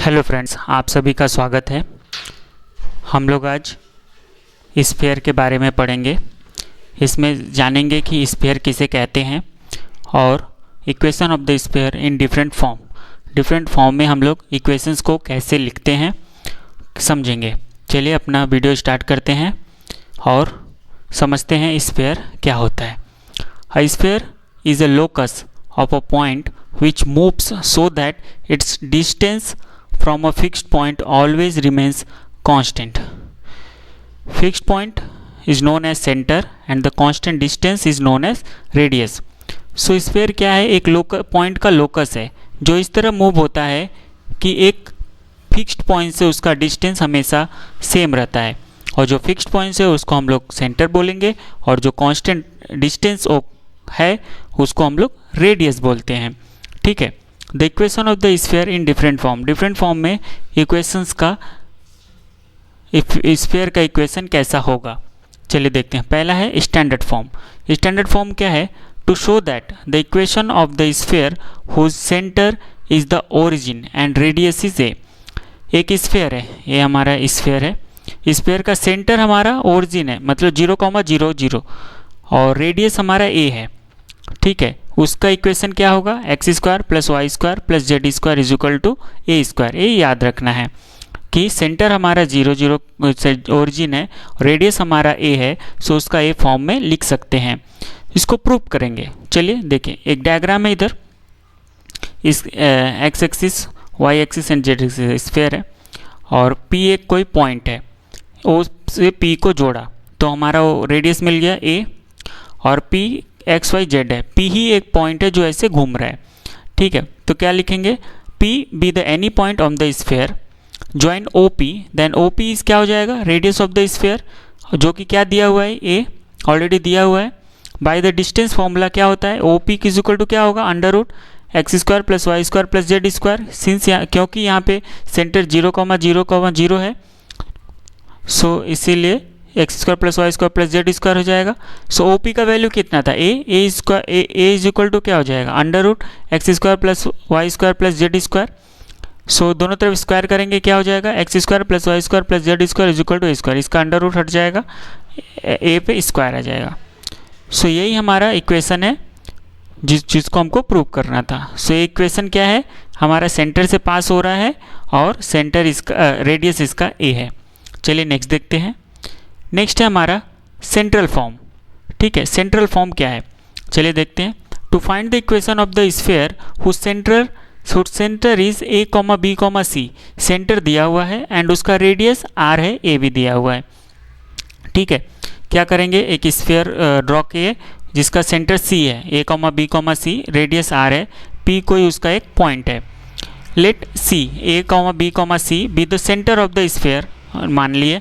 Hello friends, आप सभी का स्वागत है। हम लोग आज स्फीयर के बारे में पढ़ेंगे। इसमें जानेंगे कि स्फीयर किसे कहते हैं और equation of the sphere in different form में हम लोग इक्वेशंस को कैसे लिखते हैं समझेंगे। चलिए अपना वीडियो स्टार्ट करते हैं और समझते हैं स्फीयर क्या होता है। A sphere is a locus of a point which moves so that its distance from a fixed point always remains constant. Fixed point is known as center and the constant distance is known as radius. So sphere क्या है? एक point का locus है जो इस तरह move होता है कि एक फिक्स्ड पॉइंट से उसका डिस्टेंस हमेशा सेम रहता है, और जो फिक्स्ड पॉइंट है उसको हम लोग सेंटर बोलेंगे और जो कांस्टेंट डिस्टेंस है उसको हम लोग रेडियस बोलते हैं। ठीक है। The equation of the sphere in different form में इक्वेशंस का स्फीयर का इक्वेशन कैसा होगा चलिए देखते हैं। पहला है स्टैंडर्ड फॉर्म। स्टैंडर्ड फॉर्म क्या है? To show that the equation of the sphere whose centre is the origin and radius is a. एक स्फीयर है, ये हमारा स्फीयर है। स्फीयर का सेंटर हमारा ओरिजिन है, मतलब 0,0,0 और रेडियस हमारा ए है। ठीक है। उसका इक्वेशन क्या होगा? X square plus y square plus z square is equal to a square. ये याद रखना है कि सेंटर हमारा 0,0 से ओरिजिन है, रेडियस हमारा ए है, सो उसका ए फॉर्म में लिख सकते हैं। इसको प्रूव करेंगे। चलिए देखिए, एक डायग्राम है इधर। इस x axis, y axis and z axis sphere है और पी एक कोई पॉइंट है, ओ से पी को जोड़ा तो हमारा वो रेडियस मिल गया ए, और पी एक्स वाई जेड है। पी ही एक पॉइंट है जो ऐसे घूम रहा है। ठीक है। तो क्या लिखेंगे? P be the any point on the sphere join O P, then O P is क्या हो जाएगा? रेडियस ऑफ द स्फीयर, जो कि क्या दिया हुआ है? ए ऑलरेडी दिया हुआ है। बाय द डिस्टेंस फॉर्मूला क्या होता है? O P is equal to क्या होगा? Under root x square plus y square plus z square. Since क्योंकि यहाँ पे सेंटर 0,0,0 है, सो इसीलिए x square plus y square plus z square हो जाएगा। सो ओ पी का वैल्यू कितना था? A square, a is equal to क्या हो जाएगा? Under root x square plus y square plus z square. So दोनों तरफ स्क्वायर करेंगे, क्या हो जाएगा? X square plus y square plus z square is equal to a square. इसका अंडर रूट हट जाएगा, ए पे स्क्वायर आ जाएगा। सो यही हमारा इक्वेशन है जिसको हमको प्रूव करना था। सो ये इक्वेशन क्या है? हमारा सेंटर से पास हो रहा है और सेंटर इसका रेडियस इसका ए है। चलिए नेक्स्ट देखते हैं। नेक्स्ट है हमारा सेंट्रल फॉर्म। ठीक है। सेंट्रल फॉर्म क्या है चलिए देखते हैं। To find the equation of the sphere whose centre is a comma b comma c. Centre दिया हुआ है एंड उसका रेडियस आर है, ए भी दिया हुआ है। ठीक है। क्या करेंगे? एक स्फीयर ड्रॉ किए जिसका सेंटर सी है, a comma b comma c, radius r है, पी कोई उसका एक पॉइंट है। Let C a comma b comma c be the centre of the sphere. मान लिए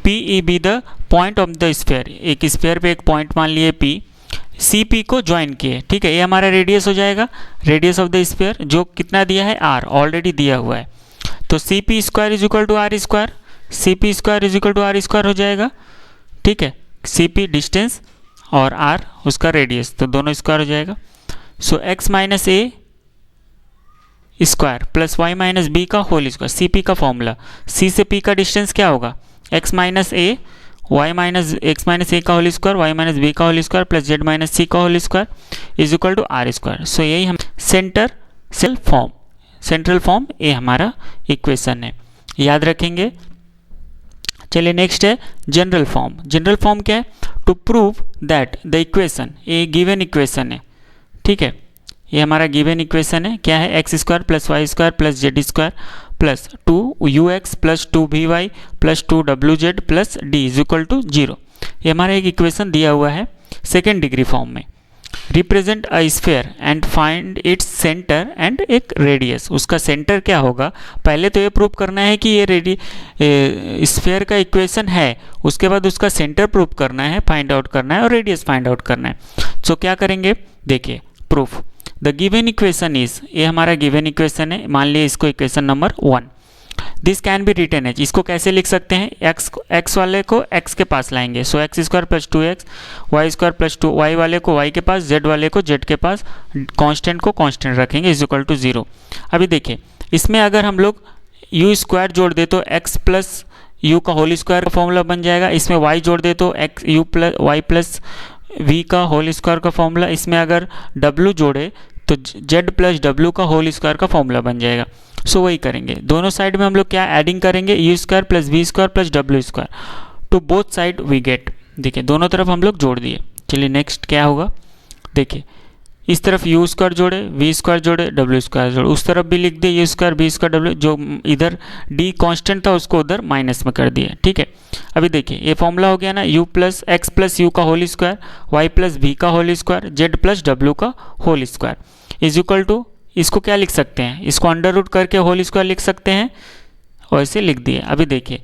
P ई be the point of the sphere. एक स्फीयर पे एक पॉइंट मान लिए P, सी पी को ज्वाइन किए। ठीक है। ये हमारा रेडियस हो जाएगा, रेडियस ऑफ द स्फीयर, जो कितना दिया है? R ऑलरेडी दिया हुआ है। तो C P square is equal to r square, C P square is equal to r square हो जाएगा। ठीक है। सी पी डिस्टेंस और R उसका रेडियस, तो दोनों स्क्वायर हो जाएगा। So x minus a square plus y minus b का होल स्क्वायर, सी पी का फॉर्मूला। सी से पी का डिस्टेंस क्या होगा? X minus a, y minus x minus a का whole square, y minus b का whole square plus z minus c का whole square is equal to r square. So यही हम central form ये हमारा इक्वेशन है, याद रखेंगे। चलिए नेक्स्ट है जनरल फॉर्म। जनरल फॉर्म क्या है? To prove that the equation, ये गिवन इक्वेशन है। ठीक है। ये हमारा गिवन इक्वेशन है। क्या है? X square plus y square plus z square plus 2ux plus 2vy plus 2wz plus d is equal to 0। ये हमारा एक इक्वेशन दिया हुआ है सेकेंड डिग्री फॉर्म में। Represent a sphere and find its centre and एक radius. उसका centre क्या होगा? पहले तो ये प्रूव करना है कि ये स्फीयर का इक्वेशन है, उसके बाद उसका सेंटर प्रूव करना है, फाइंड आउट करना है, और रेडियस फाइंड आउट करना है। सो क्या करेंगे? देखिए proof. The given equation is, ये हमारा गिवन इक्वेशन है, मान लिया इसको equation number 1। This can be written as, इसको कैसे लिख सकते हैं? एक्स वाले को एक्स के पास लाएंगे, so x square plus 2x, y square plus 2 y वाले को वाई के पास, जेड वाले को जेड के पास, कांस्टेंट को कांस्टेंट रखेंगे इज इक्वल टू 0। अभी देखिए इसमें अगर हम लोग यू स्क्वायर जोड़ दे तो एक्स प्लस यू का होल स्क्वायर का फॉर्मूला बन जाएगा। इसमें वाई जोड़ दे तो x u plus y plus v का होल स्क्वायर का फॉर्मूला। इसमें अगर डब्ल्यू जोड़े तो जेड प्लस डब्ल्यू का होल स्क्वायर का फॉर्मूला बन जाएगा। सो वही करेंगे, दोनों साइड में हम लोग क्या एडिंग करेंगे, u square plus v square plus डब्ल्यू square to both side we get. देखिए दोनों तरफ हम लोग जोड़ दिए। चलिए नेक्स्ट क्या होगा, देखिए इस तरफ यू स्क्वायर जोड़े, वी स्क्वायर जोड़े, डब्ल्यू स्क्वायर जोड़े, उस तरफ भी लिख दिए यू स्क्वायर बी स्क्वायर डब्ल्यू, जो इधर डी कांस्टेंट था उसको उधर माइनस में कर दिए। ठीक है, अभी देखिए ये फॉर्मूला हो गया ना, u plus x plus u का whole square, y plus b का होल स्क्वायर, जेड प्लस डब्ल्यू का whole square is equal to, इसको क्या लिख सकते हैं, इसको अंडर रूट करके होल स्क्वायर लिख सकते हैं और इसे लिख दिए। अभी देखिए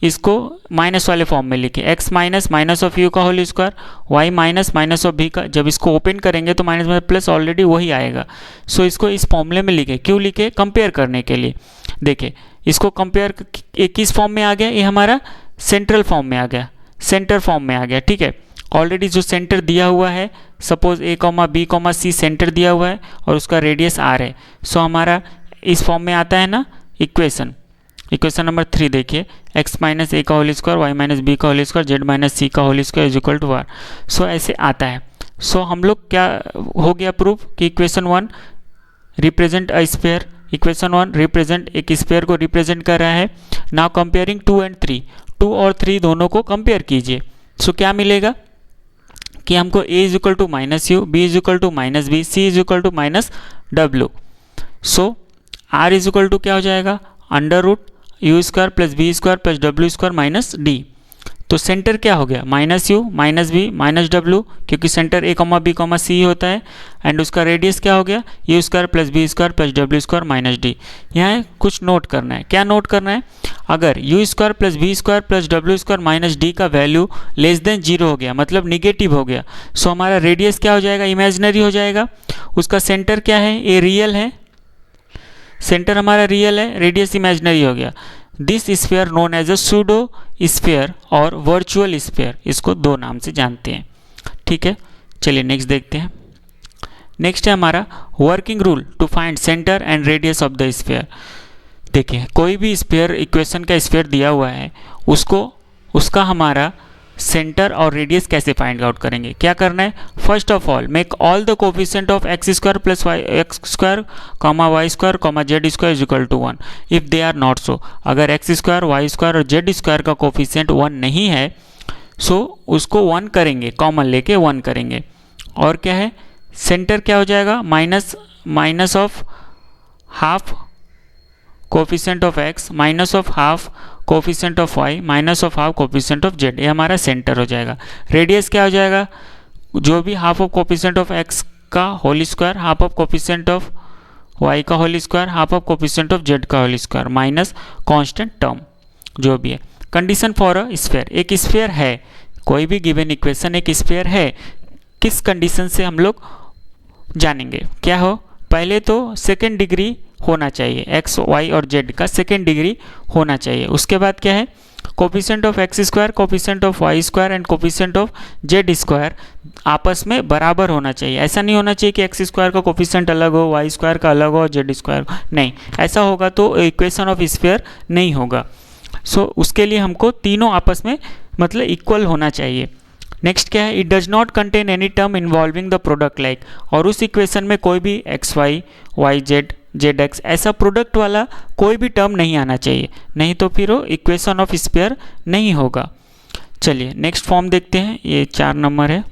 इसको माइनस वाले फॉर्म में लिखे, x minus minus of u का whole square, y minus minus of b का, जब इसको ओपन करेंगे तो माइनस में प्लस ऑलरेडी वही आएगा। सो इसको इस फॉर्मूले में लिखे, क्यों लिखे, कंपेयर करने के लिए। देखिए इसको कंपेयर किस फॉर्म में आ गया, ये हमारा सेंट्रल फॉर्म में आ गया, सेंटर फॉर्म में आ गया। ठीक है, ऑलरेडी जो सेंटर दिया हुआ है, suppose a comma b comma c centre दिया हुआ है और उसका रेडियस r है। सो हमारा इस फॉर्म में आता है ना इक्वेशन नंबर 3 देखिए, x माइनस ए का whole square, y minus b का whole square, z minus c का whole square is equal to r. So ऐसे आता है। सो हम लोग क्या हो गया प्रूफ कि equation 1 represent a sphere, equation 1 represent एक स्फीयर को रिप्रेजेंट कर रहा है। नाउ कंपेयरिंग 2 एंड 3, 2 और 3 दोनों को कंपेयर कीजिए। सो क्या मिलेगा कि हमको a is equal to minus u, b is equal to minus v, c is equal to minus डब्ल्यू। So r is equal to क्या हो जाएगा, under root u square plus v square plus डब्ल्यू स्क्वायर माइनस डी। तो centre क्या हो गया, minus u minus v minus डब्ल्यू, क्योंकि centre a comma b comma c होता है, एंड उसका रेडियस क्या हो गया, u square plus v square plus डब्ल्यू स्क्वायर माइनस डी। यहाँ कुछ नोट करना है, क्या नोट करना है, अगर u square plus v square plus डब्ल्यू स्क्वायर माइनस डी का वैल्यू लेस देन 0 हो गया, मतलब निगेटिव हो गया, सो हमारा रेडियस क्या हो जाएगा, इमेजिनरी हो जाएगा। उसका सेंटर क्या है, ए रियल है, सेंटर हमारा रियल है, रेडियस इमेजिनरी हो गया। This sphere known as a pseudo sphere और वर्चुअल स्फीयर, इसको दो नाम से जानते हैं। ठीक है, चलिए नेक्स्ट देखते हैं। नेक्स्ट है हमारा working rule to find centre and radius of the sphere. देखिए कोई भी स्फीयर, इक्वेशन का स्फीयर दिया हुआ है, उसका हमारा सेंटर और रेडियस कैसे फाइंड आउट करेंगे, क्या करना है, first of all make all the coefficient of x square plus y x square comma y square comma z square is equal to 1 if they are not so. अगर x square y square और z square का coefficient 1 नहीं है, सो उसको 1 करेंगे, common लेके 1 करेंगे। और क्या है, सेंटर क्या हो जाएगा, minus of half coefficient of x minus of half coefficient of y minus of half coefficient of z, ये हमारा सेंटर हो जाएगा। रेडियस क्या हो जाएगा, जो भी half of coefficient of x का whole square, half of coefficient of y का whole square, half of coefficient of z का whole square minus constant term जो भी है। कंडीशन फॉर अ स्फीयर, एक स्फीयर है, कोई भी गिवन इक्वेशन एक स्फीयर है, किस कंडीशन से हम लोग जानेंगे, क्या हो, पहले तो सेकेंड डिग्री होना चाहिए, एक्स वाई और जेड का सेकेंड डिग्री होना चाहिए। उसके बाद क्या है, coefficient of x square, coefficient of y square and coefficient of z square आपस में बराबर होना चाहिए। ऐसा नहीं होना चाहिए कि एक्स स्क्वायर का कोफिशिएंट अलग हो, वाई स्क्वायर का अलग हो और जेड स्क्वायर, नहीं, ऐसा होगा तो इक्वेशन ऑफ स्फीयर नहीं होगा। सो उसके लिए हमको तीनों आपस में मतलब इक्वल होना चाहिए। नेक्स्ट क्या है, it does not contain any term involving the product like, और उस इक्वेशन में कोई भी x y y z z x ऐसा प्रोडक्ट वाला कोई भी टर्म नहीं आना चाहिए, नहीं तो फिर वो इक्वेशन ऑफ स्फीयर नहीं होगा। चलिए नेक्स्ट फॉर्म देखते हैं, ये 4 नंबर है,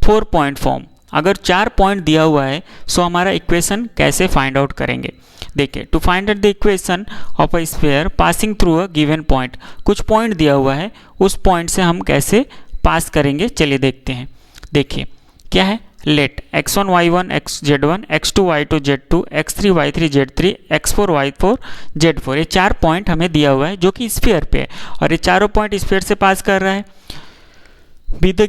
4 पॉइंट फॉर्म। अगर 4 पॉइंट दिया हुआ है सो हमारा इक्वेशन कैसे फाइंड आउट करेंगे। देखिए to find out the equation of a sphere passing through a given point, कुछ पॉइंट दिया हुआ है, उस पॉइंट से हम कैसे पास करेंगे, चलिए देखते हैं। देखिए क्या है, late x1 y1 xz1 x2 y2 z2 x3 y3 z3 x4 y4 z4, ये 4 पॉइंट हमें दिया हुआ है जो कि स्फीयर पे है और ये चारों पॉइंट स्फीयर से पास कर रहा है। Be the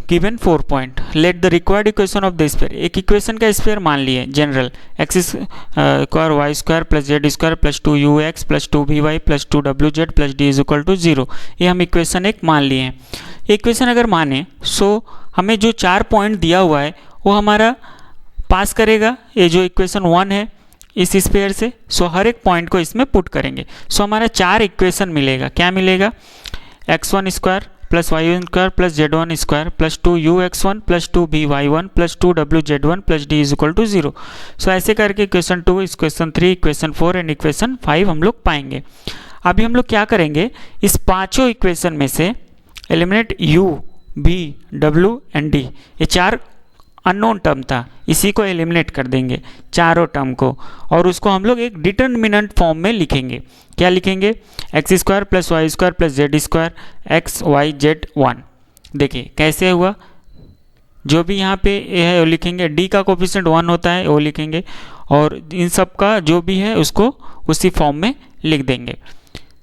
given 4 point, let the required equation of the sphere, एक इक्वेशन का स्फीयर मान लिए general, x square y square plus z square plus 2ux plus 2vy plus 2wz plus d is equal to 0, ये हम equation एक मान लिए हैं। इक्वेशन अगर माने सो हमें जो 4 पॉइंट दिया हुआ है वो हमारा पास करेगा, ये जो इक्वेशन 1 है इस स्फीयर से। सो हर एक पॉइंट को इसमें पुट करेंगे। सो हमारा 4 इक्वेशन मिलेगा। क्या मिलेगा? x1 square plus y1 square plus z1 square plus 2ux1 plus 2by1 plus 2wz1 plus d is equal to 0। So ऐसे करके equation 2, equation 3, equation 4 and equation 5 हम लोग पाएंगे। अभी हम लोग क्या करेंगे, इस पांचों इक्वेशन में से eliminate u, v, w and d, ये 4 अननोन टर्म था, इसी को एलिमिनेट कर देंगे चारों टर्म को, और उसको हम लोग एक डिटर्मिनेंट फॉर्म में लिखेंगे। क्या लिखेंगे? X square plus y square plus z square x y z 1। देखिए कैसे हुआ, जो भी यहाँ पे है वो लिखेंगे, डी का कोफिशिएंट 1 होता है वो लिखेंगे, और इन सब का जो भी है उसको उसी फॉर्म में लिख देंगे।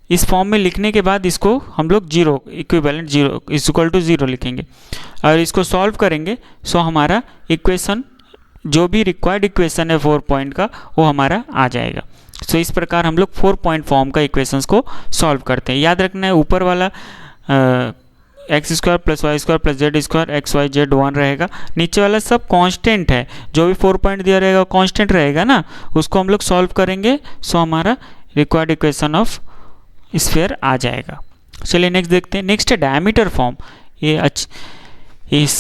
इस फॉर्म में लिखने के बाद इसको हम लोग zero, equivalent zero is equal to 0 लिखेंगे और इसको सॉल्व करेंगे। सो हमारा इक्वेशन, जो भी रिक्वायर्ड इक्वेशन है 4 पॉइंट का, वो हमारा आ जाएगा। सो इस प्रकार हम लोग 4 पॉइंट फॉर्म का इक्वेशंस को सॉल्व करते हैं। याद रखना है ऊपर वाला x square plus y square plus z square x y z 1 रहेगा, नीचे वाला सब कांस्टेंट है, जो भी 4 पॉइंट दिया रहेगा कांस्टेंट रहेगा ना, उसको हम लोग सॉल्व करेंगे। सो हमारा रिक्वायर्ड इक्वेशन ऑफ स्फीयर आ जाएगा। चलिए नेक्स्ट देखते हैं। नेक्स्ट है डायमीटर फॉर्म। ये इस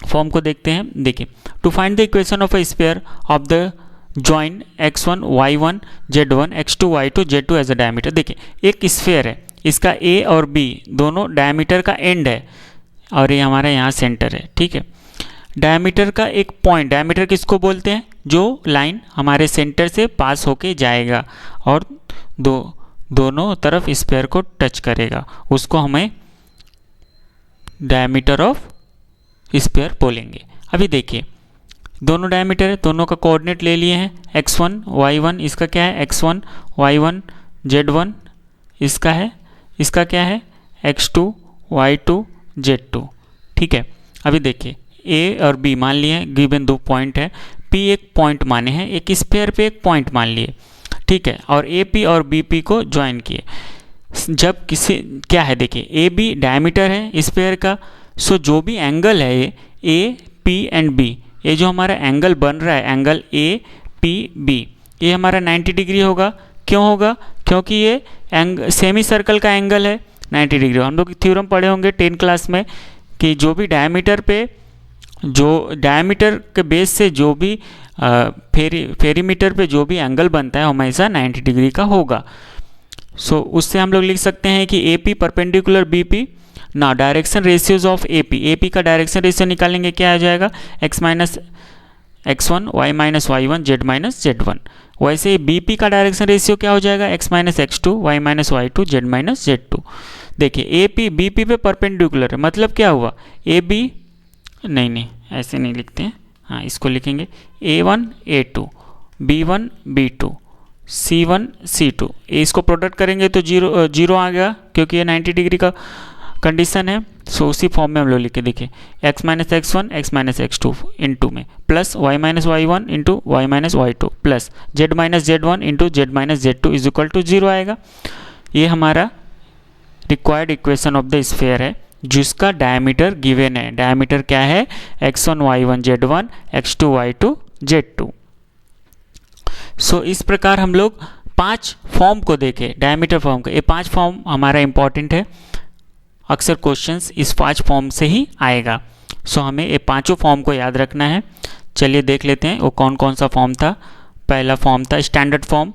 फॉर्म को देखते हैं। देखिए, to find the equation of a sphere of the join x1 y1 z1 x2 y2 z2 as a diameter. देखिए एक स्फीयर है, इसका a और b दोनों डायमीटर का एंड है और ये हमारा यहाँ सेंटर है। ठीक है, डायमीटर का एक पॉइंट, डायमीटर किसको बोलते हैं? जो लाइन हमारे सेंटर से पास होके जाएगा और दोनों तरफ स्फीयर को टच करेगा, उसको हमें डायमीटर ऑफ स्फीयर बोलेंगे। अभी देखिए दोनों डायमीटर है, दोनों का कोऑर्डिनेट ले लिए हैं, x1 y1, इसका क्या है x1 y1 z1, इसका क्या है x2 y2 z2। ठीक है, अभी देखिए a और b मान लिए हैं, गिवन 2 पॉइंट है, p एक पॉइंट माने हैं, एक स्फीयर पे एक पॉइंट मान लिए। ठीक है, और AP और BP को ज्वाइन किए। जब किसी क्या है, देखिए AB डायमीटर है स्फीयर का, सो जो भी एंगल है ये A, P एंड B, ये जो हमारा एंगल बन रहा है एंगल APB, ये हमारा 90 डिग्री होगा। क्यों होगा? क्योंकि ये सेमी सर्कल का एंगल है 90 डिग्री। हम लोग थ्योरम पढ़े होंगे 10 क्लास में कि जो भी डायमीटर के बेस से जो भी पेरीमीटर पे जो भी एंगल बनता है हमेशा 90 डिग्री का होगा। सो उससे हम लोग लिख सकते हैं कि AP परपेंडिकुलर BP। ना डायरेक्शन रेशियोज ऑफ AP का डायरेक्शन रेशियो निकालेंगे, क्या आ जाएगा x minus x1 y minus y1 z minus z1। वैसे BP का डायरेक्शन रेशियो क्या हो जाएगा? x minus x2 y minus y2 z minus z2। देखिए AP BP पे परपेंडिकुलर है, मतलब क्या हुआ? AB नहीं ऐसे नहीं लिखते हैं, हाँ इसको लिखेंगे A1 A2 B1 B2 C1 C2। इसको प्रोडक्ट करेंगे तो जीरो आ गया, क्योंकि ये 90 डिग्री का कंडीशन है। सो उसी फॉर्म में हम लोग लिखे, देखिए x minus x1 x minus x2 into में plus y minus y1 into y minus y2 plus z minus z1 into z minus z2 is equal to 0 आएगा। ये हमारा required equation of the sphere है जिसका diameter given है। Diameter क्या है? x1 y1 z1 x2 y2 z2। सो इस प्रकार हम लोग 5 फॉर्म को देखें, डायमीटर फॉर्म का। ये 5 फॉर्म हमारा इंपॉर्टेंट है, अक्सर क्वेश्चंस इस 5 फॉर्म से ही आएगा। सो हमें ये 5 फॉर्म को याद रखना है। चलिए देख लेते हैं वो कौन कौन सा फॉर्म था। पहला फॉर्म था स्टैंडर्ड फॉर्म।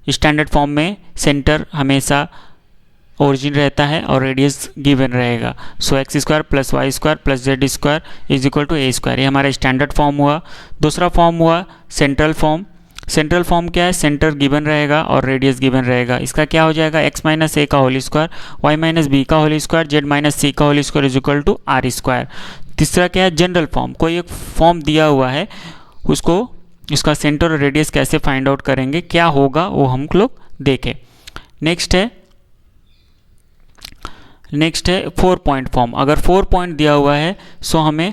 स्टैंडर्ड फॉर्म में सेंटर हमेशा ओरिजिन रहता है और रेडियस गिवन रहेगा। So x square plus y square plus z square is equal to a square, ये हमारा स्टैंडर्ड फॉर्म हुआ। दूसरा फॉर्म हुआ सेंट्रल फॉर्म। सेंट्रल फॉर्म क्या है? सेंटर गिवन रहेगा और रेडियस गिवन रहेगा। इसका क्या हो जाएगा? x माइनस ए का whole square y minus b का whole square z minus c का whole square is equal to r square. तीसरा क्या है? General form. कोई एक फॉर्म दिया हुआ है, उसको उसका सेंटर और रेडियस कैसे फाइंड आउट करेंगे, क्या होगा वो हम लोग देखें। नेक्स्ट है 4 पॉइंट फॉर्म। अगर 4 पॉइंट दिया हुआ है सो हमें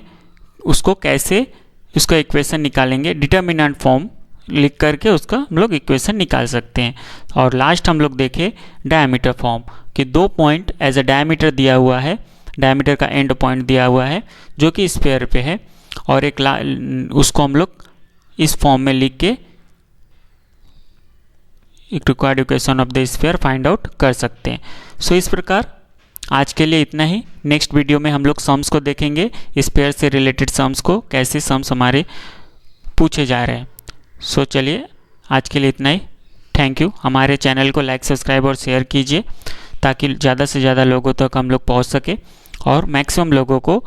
उसको कैसे उसका इक्वेशन निकालेंगे, डिटर्मिनेंट फॉर्म लिख करके उसका हम लोग इक्वेशन निकाल सकते हैं। और लास्ट हम लोग देखें डायमीटर फॉर्म कि 2 पॉइंट एज अ डायमीटर दिया हुआ है, डायमीटर का एंड पॉइंट दिया हुआ है जो कि स्फीयर पे है, और एक उसको हम लोग इस फॉर्म में लिख के required equation of the sphere find out कर सकते हैं। सो इस प्रकार आज के लिए इतना ही। नेक्स्ट वीडियो में हम लोग सम्स को देखेंगे, स्फीयर से रिलेटेड सम्स को, कैसे सम्स हमारे पूछे जा रहे हैं। सो चलिए आज के लिए इतना ही। Thank you. हमारे चैनल को लाइक, सब्सक्राइब और शेयर कीजिए ताकि ज़्यादा से ज़्यादा लोगों तक हम लोग पहुंच सके और मैक्सिमम लोगों को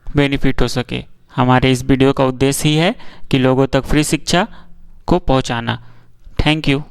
बेनिफिट हो सके। हमारे इस वीडियो का उद्देश्य ही है कि लोगों तक फ्री शिक्षा को पहुंचाना। Thank you.